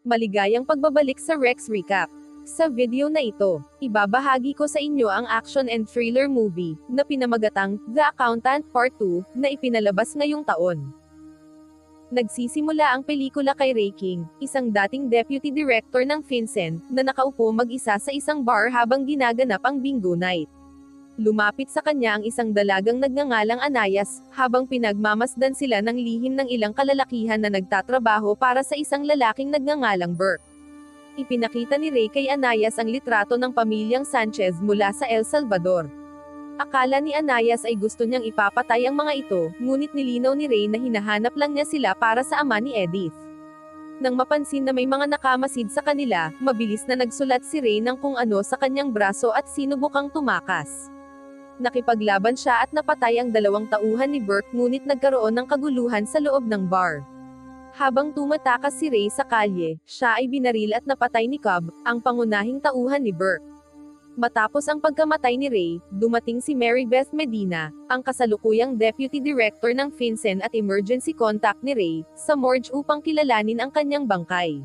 Maligayang pagbabalik sa Rex Recap. Sa video na ito, ibabahagi ko sa inyo ang action and thriller movie, na pinamagatang, The Accountant Part 2, na ipinalabas ngayong taon. Nagsisimula ang pelikula kay Ray King, isang dating deputy director ng FinCEN, na nakaupo mag-isa sa isang bar habang ginaganap ang bingo night. Lumapit sa kanya ang isang dalagang nagngangalang Anayas, habang pinagmamasdan sila ng lihim ng ilang kalalakihan na nagtatrabaho para sa isang lalaking nagngangalang Burke. Ipinakita ni Ray kay Anayas ang litrato ng pamilyang Sanchez mula sa El Salvador. Akala ni Anayas ay gusto niyang ipapatay ang mga ito, ngunit nilinaw ni Ray na hinahanap lang niya sila para sa ama ni Edith. Nang mapansin na may mga nakamasid sa kanila, mabilis na nagsulat si Ray ng kung ano sa kanyang braso at sinubukang tumakas. Nakipaglaban siya at napatay ang dalawang tauhan ni Burke, ngunit nagkaroon ng kaguluhan sa loob ng bar. Habang tumatakas si Ray sa kalye, siya ay binaril at napatay ni Cobb, ang pangunahing tauhan ni Burke. Matapos ang pagkamatay ni Ray, dumating si Mary Beth Medina, ang kasalukuyang deputy director ng FinCEN at emergency contact ni Ray, sa morgue upang kilalanin ang kanyang bangkay.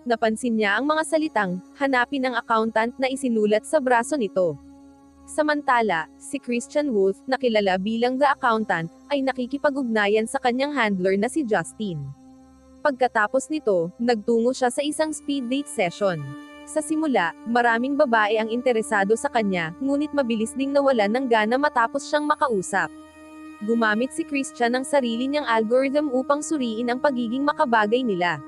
Napansin niya ang mga salitang, "Hanapin ang accountant" na isinulat sa braso nito. Samantala, si Christian Wolf, na kilala bilang The Accountant, ay nakikipag-ugnayan sa kanyang handler na si Justin. Pagkatapos nito, nagtungo siya sa isang speed date session. Sa simula, maraming babae ang interesado sa kanya, ngunit mabilis ding nawalan ng gana matapos siyang makausap. Gumamit si Christian ng sarili niyang algorithm upang suriin ang pagiging makabagay nila.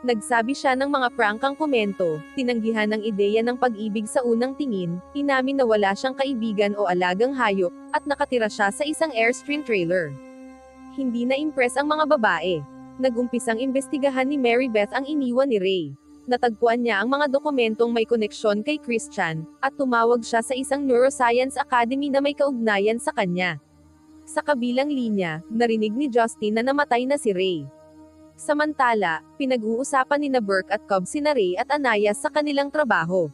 Nagsabi siya ng mga prangkang komento, tinanggihan ang ideya ng pag-ibig sa unang tingin, inamin na wala siyang kaibigan o alagang hayop, at nakatira siya sa isang Airstream trailer. Hindi na-impress ang mga babae. Nagumpisang imbestigahan ni Mary Beth ang iniwan ni Ray. Natagpuan niya ang mga dokumentong may koneksyon kay Christian, at tumawag siya sa isang neuroscience academy na may kaugnayan sa kanya. Sa kabilang linya, narinig ni Justin na namatay na si Ray. Samantala, pinag-uusapan ni Burke at Cobb sina Ray at Anayas sa kanilang trabaho.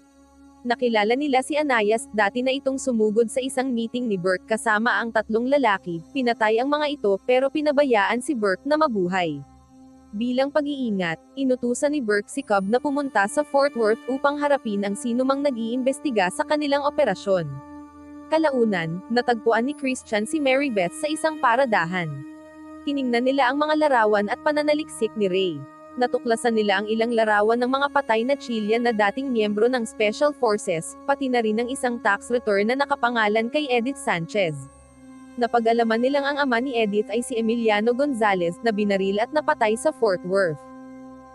Nakilala nila si Anayas, dati na itong sumugod sa isang meeting ni Burke kasama ang tatlong lalaki, pinatay ang mga ito pero pinabayaan si Burke na mabuhay. Bilang pag-iingat, inutusan ni Burke si Cobb na pumunta sa Fort Worth upang harapin ang sinumang nag-iimbestiga sa kanilang operasyon. Kalaunan, natagpuan ni Christian si Mary Beth sa isang paradahan. Tiningnan nila ang mga larawan at pananaliksik ni Ray. Natuklasan nila ang ilang larawan ng mga patay na Chilean na dating miyembro ng Special Forces, pati na rin ang isang tax return na nakapangalan kay Edith Sanchez. Napag-alaman nilang ang ama ni Edith ay si Emiliano Gonzalez, na binaril at napatay sa Fort Worth.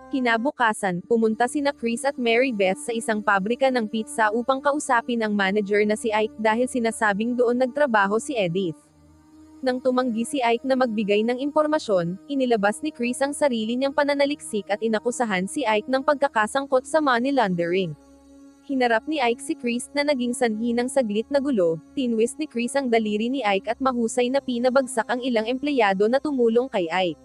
Kinabukasan, pumunta sina Chris at Mary Beth sa isang pabrika ng pizza upang kausapin ang manager na si Ike dahil sinasabing doon nagtrabaho si Edith. Nang tumanggi si Ike na magbigay ng impormasyon, inilabas ni Chris ang sarili niyang pananaliksik at inakusahan si Ike ng pagkakasangkot sa money laundering. Hinarap ni Ike si Chris na naging sanhi ng saglit na gulo, tinwist ni Chris ang daliri ni Ike at mahusay na pinabagsak ang ilang empleyado na tumulong kay Ike.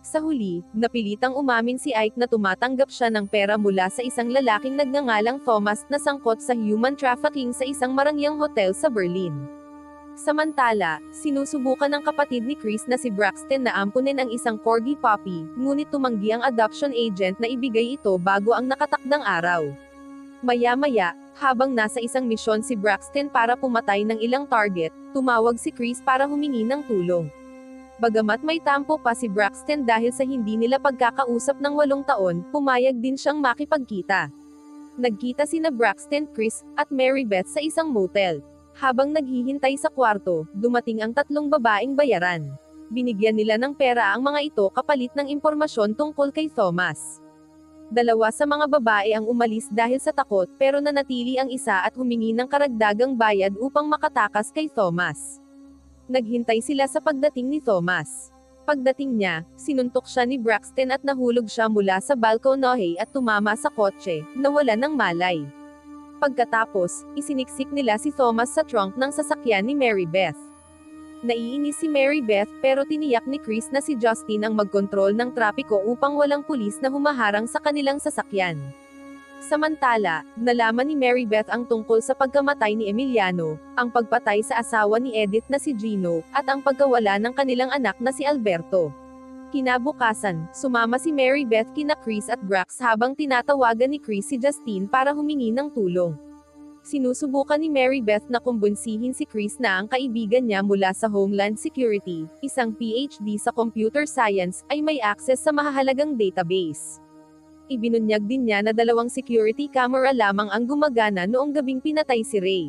Sa huli, napilitang umamin si Ike na tumatanggap siya ng pera mula sa isang lalaking nagngangalang Thomas na sangkot sa human trafficking sa isang marangyang hotel sa Berlin. Samantala, sinusubukan ng kapatid ni Chris na si Braxton na ampunin ang isang corgi puppy, ngunit tumanggi ang adoption agent na ibigay ito bago ang nakatakdang araw. Maya-maya, habang nasa isang misyon si Braxton para pumatay ng ilang target, tumawag si Chris para humingi ng tulong. Bagamat may tampo pa si Braxton dahil sa hindi nila pagkakausap ng 8 taon, pumayag din siyang makipagkita. Nagkita sina Braxton, Chris, at Mary Beth sa isang motel. Habang naghihintay sa kwarto, dumating ang 3 babaeng bayaran. Binigyan nila ng pera ang mga ito kapalit ng impormasyon tungkol kay Thomas. 2 sa mga babae ang umalis dahil sa takot pero nanatili ang isa at humingi ng karagdagang bayad upang makatakas kay Thomas. Naghintay sila sa pagdating ni Thomas. Pagdating niya, sinuntok siya ni Braxton at nahulog siya mula sa balkonahe at tumama sa kotse, nawalan ng malay. Pagkatapos, isiniksik nila si Thomas sa trunk ng sasakyan ni Mary Beth. Naiinis si Mary Beth pero tiniyak ni Chris na si Justin ang magkontrol ng trapiko upang walang pulis na humaharang sa kanilang sasakyan. Samantala, nalaman ni Mary Beth ang tungkol sa pagkamatay ni Emiliano, ang pagpatay sa asawa ni Edith na si Gino, at ang pagkawala ng kanilang anak na si Alberto. Kinabukasan, sumama si Mary Beth kina Chris at Brax habang tinatawagan ni Chris si Justine para humingi ng tulong. Sinusubukan ni Mary Beth na kumbinsihin si Chris na ang kaibigan niya mula sa Homeland Security, isang PhD sa computer science, ay may access sa mahahalagang database. Ibinunyag din niya na 2 security camera lamang ang gumagana noong gabing pinatay si Ray.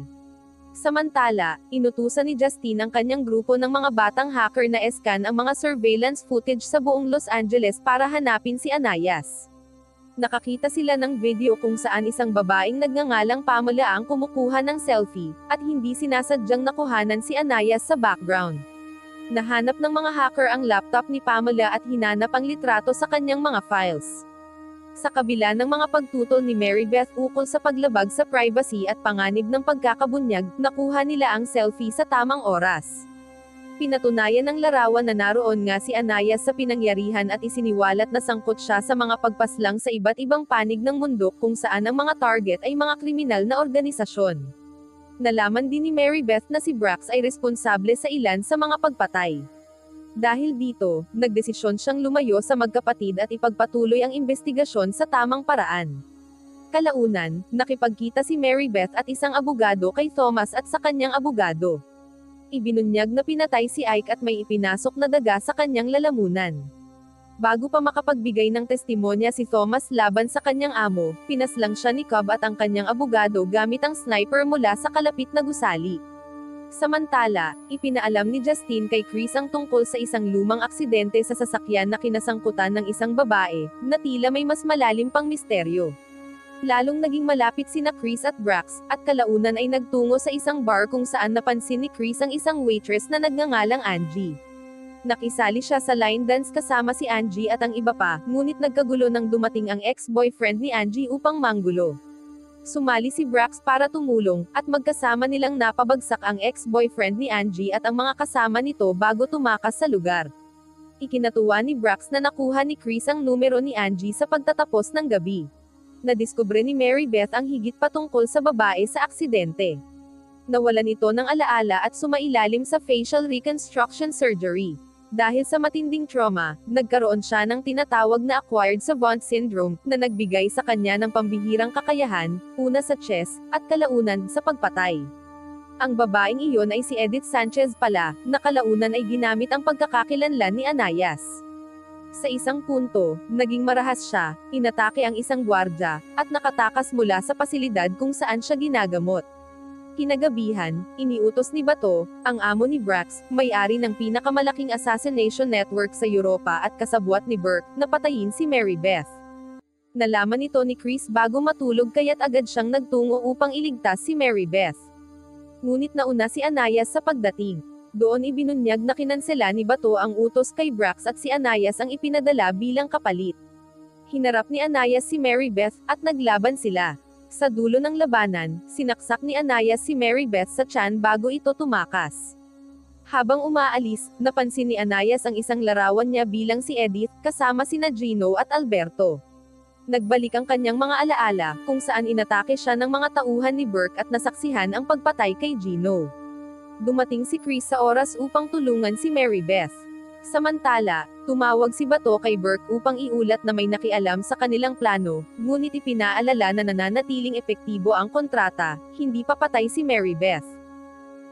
Samantala, inutusan ni Justine ang kanyang grupo ng mga batang hacker na escan ang mga surveillance footage sa buong Los Angeles para hanapin si Anayas. Nakakita sila ng video kung saan isang babaeng nagngangalang Pamela ang kumukuha ng selfie, at hindi sinasadyang nakuhanan si Anayas sa background. Nahanap ng mga hacker ang laptop ni Pamela at hinanap ang litrato sa kanyang mga files. Sa kabila ng mga pagtutol ni Mary Beth ukol sa paglabag sa privacy at panganib ng pagkakabunyag, nakuha nila ang selfie sa tamang oras. Pinatunayan ng larawan na naroon nga si Anayas sa pinangyarihan at isiniwalat na sangkot siya sa mga pagpaslang sa iba't ibang panig ng mundo kung saan ang mga target ay mga kriminal na organisasyon. Nalaman din ni Mary Beth na si Brax ay responsable sa ilan sa mga pagpatay. Dahil dito, nagdesisyon siyang lumayo sa magkapatid at ipagpatuloy ang investigasyon sa tamang paraan. Kalaunan, nakipagkita si Mary Beth at isang abogado kay Thomas at sa kanyang abogado. Ibinunyag na pinatay si Ike at may ipinasok na daga sa kanyang lalamunan. Bago pa makapagbigay ng testimonya si Thomas laban sa kanyang amo, pinaslang siya ni Cobb at ang kanyang abogado gamit ang sniper mula sa kalapit na gusali. Samantala, ipinaalam ni Justine kay Chris ang tungkol sa isang lumang aksidente sa sasakyan na kinasangkutan ng isang babae, na tila may mas malalim pang misteryo. Lalong naging malapit sina Chris at Brax, at kalaunan ay nagtungo sa isang bar kung saan napansin ni Chris ang isang waitress na nagngangalang Angie. Nakisali siya sa line dance kasama si Angie at ang iba pa, ngunit nagkagulo nang dumating ang ex-boyfriend ni Angie upang manggulo. Sumali si Brax para tumulong, at magkasama nilang napabagsak ang ex-boyfriend ni Angie at ang mga kasama nito bago tumakas sa lugar. Ikinatuwa ni Brax na nakuha ni Chris ang numero ni Angie sa pagtatapos ng gabi. Nadiskubre ni Mary Beth ang higit patungkol sa babae sa aksidente. Nawalan ito ng alaala at sumailalim sa facial reconstruction surgery. Dahil sa matinding trauma, nagkaroon siya ng tinatawag na acquired savant syndrome, na nagbigay sa kanya ng pambihirang kakayahan, una sa chess, at kalaunan sa pagpatay. Ang babaeng iyon ay si Edith Sanchez pala, na kalaunan ay ginamit ang pagkakakilanlan ni Anayas. Sa isang punto, naging marahas siya, inatake ang isang gwardya, at nakatakas mula sa pasilidad kung saan siya ginagamot. Kinagabihan, iniutos ni Bato, ang amo ni Brax, may-ari ng pinakamalaking assassination network sa Europa at kasabwat ni Burke, na patayin si Mary Beth. Nalaman ito ni Chris bago matulog kaya't agad siyang nagtungo upang iligtas si Mary Beth. Ngunit nauna si Anayas sa pagdating. Doon ibinunyag na kinansela ni Bato ang utos kay Brax at si Anayas ang ipinadala bilang kapalit. Hinarap ni Anayas si Mary Beth, at naglaban sila. Sa dulo ng labanan, sinaksak ni Anayas si Mary Beth sa tiyan bago ito tumakas. Habang umaalis, napansin ni Anayas ang isang larawan niya bilang si Edith, kasama sina Gino at Alberto. Nagbalik ang kanyang mga alaala, kung saan inatake siya ng mga tauhan ni Burke at nasaksihan ang pagpatay kay Gino. Dumating si Chris sa oras upang tulungan si Mary Beth. Samantala, tumawag si Bato kay Burke upang iulat na may nakialam sa kanilang plano, ngunit ipinaalala na nananatiling epektibo ang kontrata, hindi papatay si Mary Beth.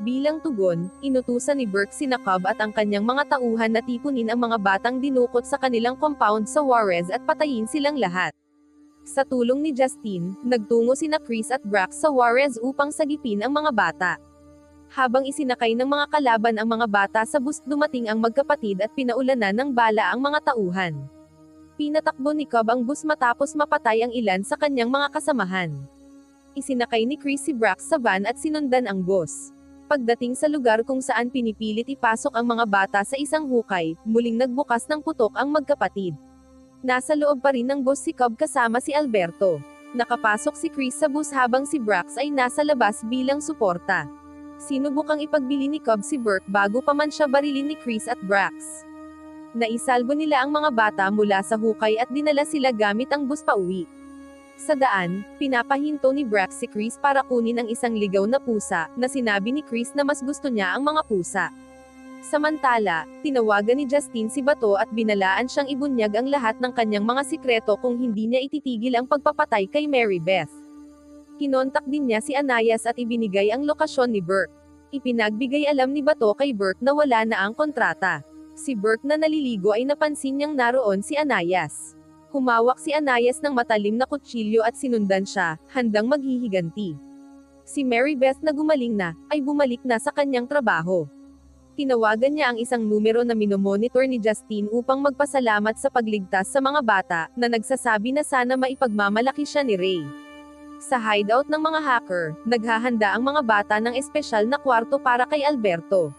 Bilang tugon, inutusan ni Burke sina Cobb at ang kanyang mga tauhan na tipunin ang mga batang dinukot sa kanilang compound sa Juarez at patayin silang lahat. Sa tulong ni Justine, nagtungo sina Chris at Brax sa Juarez upang sagipin ang mga bata. Habang isinakay ng mga kalaban ang mga bata sa bus, dumating ang magkapatid at pinaulanan ng bala ang mga tauhan. Pinatakbo ni Cobb ang bus matapos mapatay ang ilan sa kanyang mga kasamahan. Isinakay ni Chris si Brax sa van at sinundan ang bus. Pagdating sa lugar kung saan pinipilit ipasok ang mga bata sa isang hukay, muling nagbukas ng putok ang magkapatid. Nasa loob pa rin ng bus si Cobb kasama si Alberto. Nakapasok si Chris sa bus habang si Brax ay nasa labas bilang suporta. Sinubukang ipagbili ni Cobb si Burke bago pa man siya barilin ni Chris at Brax. Naisalbo nila ang mga bata mula sa hukay at dinala sila gamit ang bus pauwi. Sa daan, pinapahinto ni Brax si Chris para kunin ang isang ligaw na pusa, na sinabi ni Chris na mas gusto niya ang mga pusa. Samantala, tinawagan ni Justine si Bato at binalaan siyang ibunyag ang lahat ng kanyang mga sikreto kung hindi niya ititigil ang pagpapatay kay Mary Beth. Kinontak din niya si Anayas at ibinigay ang lokasyon ni Burke. Ipinagbigay alam ni Bato kay Burke na wala na ang kontrata. Si Burke na naliligo ay napansin niyang naroon si Anayas. Humawak si Anayas ng matalim na kutsilyo at sinundan siya, handang maghihiganti. Si Mary Beth na gumaling na, ay bumalik na sa kanyang trabaho. Tinawagan niya ang isang numero na minomonitor ni Justine upang magpasalamat sa pagligtas sa mga bata, na nagsasabi na sana maipagmamalaki siya ni Ray. Sa hideout ng mga hacker, naghahanda ang mga bata ng espesyal na kwarto para kay Alberto.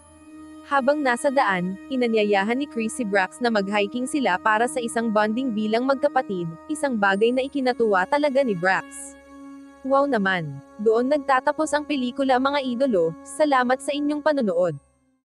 Habang nasa daan, inanyayahan ni Chris si Brax na mag-hiking sila para sa isang bonding bilang magkapatid, isang bagay na ikinatuwa talaga ni Brax. Wow naman! Doon nagtatapos ang pelikula mga idolo, salamat sa inyong panonood.